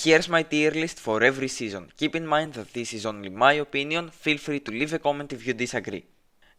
Here's my tier list for every season. Keep in mind that this is only my opinion, feel free to leave a comment if you disagree.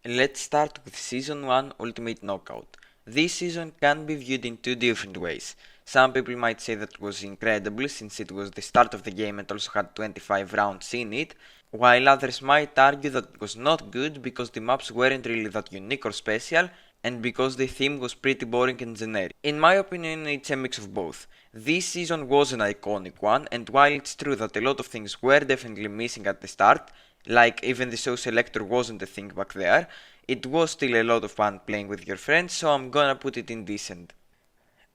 Let's start with Season 1 Ultimate Knockout. This season can be viewed in two different ways. Some people might say that it was incredible since it was the start of the game and also had 25 rounds in it, while others might argue that it was not good because the maps weren't really that unique or special and because the theme was pretty boring and generic. In my opinion, it's a mix of both. This season was an iconic one, and while it's true that a lot of things were definitely missing at the start, like even the show selector wasn't a thing back there, it was still a lot of fun playing with your friends, so I'm gonna put it in decent.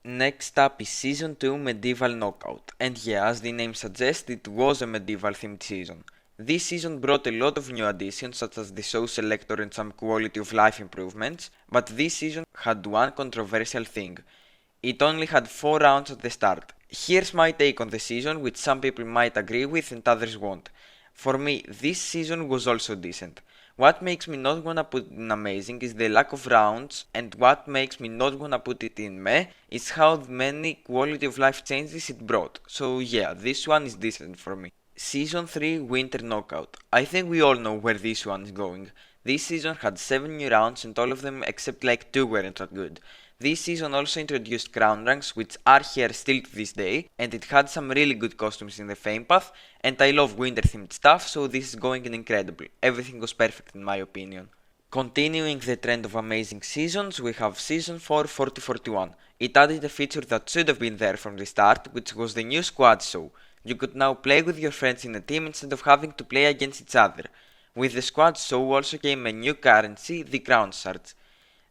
Next up is Season 2 Medieval Knockout, and yeah, as the name suggests, it was a medieval themed season. This season brought a lot of new additions such as the show selector and some quality of life improvements, but this season had one controversial thing. It only had 4 rounds at the start. Here's my take on the season, which some people might agree with and others won't. For me, this season was also decent. What makes me not wanna put it in amazing is the lack of rounds, and what makes me not wanna put it in meh is how many quality of life changes it brought. So yeah, this one is decent for me. Season 3 Winter Knockout. I think we all know where this one is going. This season had 7 new rounds and all of them except like 2 weren't that good. This season also introduced crown ranks, which are here still to this day, and it had some really good costumes in the fame path, and I love winter themed stuff, so this is going in incredible. Everything was perfect in my opinion. Continuing the trend of amazing seasons, we have Season 4 4041. It added a feature that should have been there from the start, which was the new squad show. You could now play with your friends in a team instead of having to play against each other. With the squad show also came a new currency, the crown shards.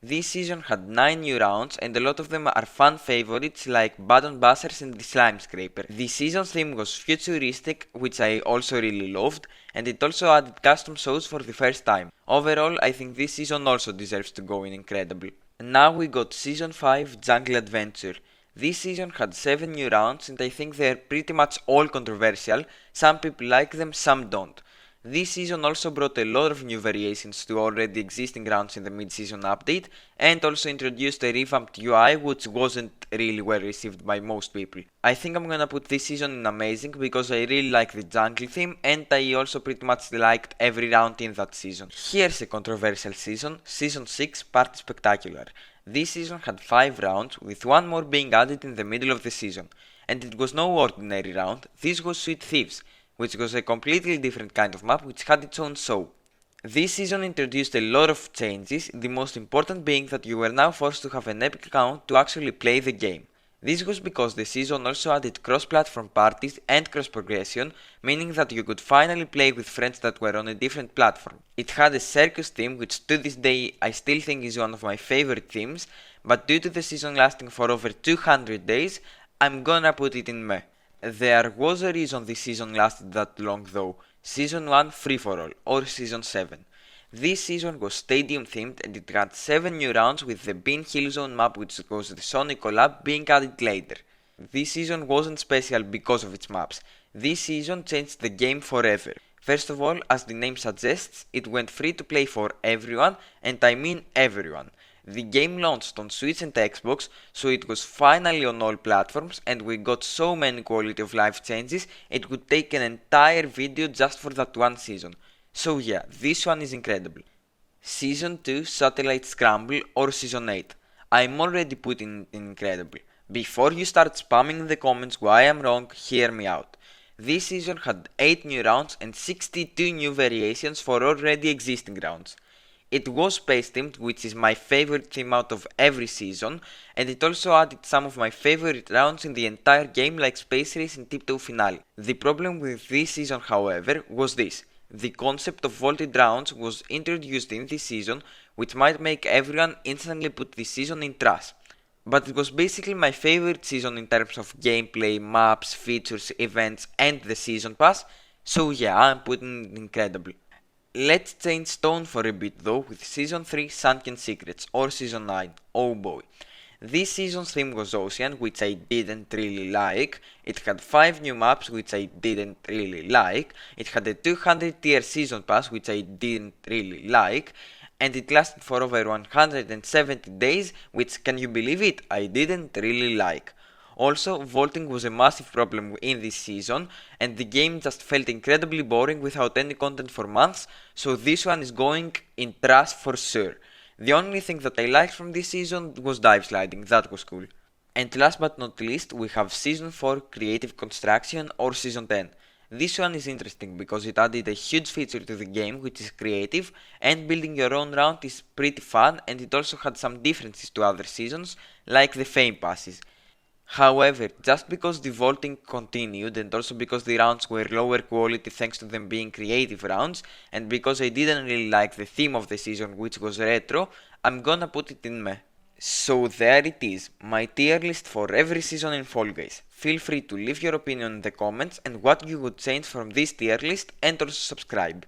This season had 9 new rounds and a lot of them are fan favorites like button bashers and the slime scraper. The season's theme was futuristic, which I also really loved, and it also added custom shows for the first time. Overall, I think this season also deserves to go in incredible. Now we got Season 5 Jungle Adventure. This season had 7 new rounds and I think they're pretty much all controversial, some people like them, some don't. This season also brought a lot of new variations to already existing rounds in the mid-season update and also introduced a revamped UI which wasn't really well received by most people. I think I'm gonna put this season in amazing because I really like the jungle theme and I also pretty much liked every round in that season. Here's a controversial season, Season 6 Party Spectacular. This season had 5 rounds with one more being added in the middle of the season. And it was no ordinary round, this was Sweet Thieves, which was a completely different kind of map which had its own show. This season introduced a lot of changes, the most important being that you were now forced to have an epic account to actually play the game. This was because the season also added cross-platform parties and cross-progression, meaning that you could finally play with friends that were on a different platform. It had a circus theme which to this day I still think is one of my favorite themes, but due to the season lasting for over 200 days, I'm gonna put it in meh. There was a reason this season lasted that long though, Season 1 Free For All, or Season 7. This season was stadium themed and it had 7 new rounds with the Bean Hill Zone map which was the Sonic collab being added later. This season wasn't special because of its maps, this season changed the game forever. First of all, as the name suggests, it went free to play for everyone, and I mean everyone. The game launched on Switch and Xbox, so it was finally on all platforms and we got so many quality of life changes it would take an entire video just for that one season. So yeah, this one is incredible. Season 2 Satellite Scramble or Season 8. I'm already putting in incredible. Before you start spamming in the comments why I'm wrong, hear me out. This season had 8 new rounds and 62 new variations for already existing rounds. It was space themed, which is my favorite theme out of every season, and it also added some of my favorite rounds in the entire game like Space Race and Tiptoe Finale. The problem with this season, however, was this. The concept of vaulted rounds was introduced in this season, which might make everyone instantly put this season in trash. But it was basically my favorite season in terms of gameplay, maps, features, events, and the season pass, so yeah, I'm putting it incredible. Let's change tone for a bit though with Season 3 Sunken Secrets or Season 9, oh boy. This season's theme was Ocean, which I didn't really like, it had 5 new maps which I didn't really like, it had a 200 tier season pass which I didn't really like, and it lasted for over 170 days, which can you believe it, I didn't really like. Also, vaulting was a massive problem in this season, and the game just felt incredibly boring without any content for months, so this one is going in trash for sure. The only thing that I liked from this season was dive sliding, that was cool. And last but not least, we have Season 4 Creative Construction or Season 10. This one is interesting because it added a huge feature to the game, which is creative, and building your own round is pretty fun, and it also had some differences to other seasons, like the fame passes. However, just because the vaulting continued and also because the rounds were lower quality thanks to them being creative rounds, and because I didn't really like the theme of the season, which was retro, I'm gonna put it in meh. So there it is, my tier list for every season in Fall Guys. Feel free to leave your opinion in the comments and what you would change from this tier list, and also subscribe.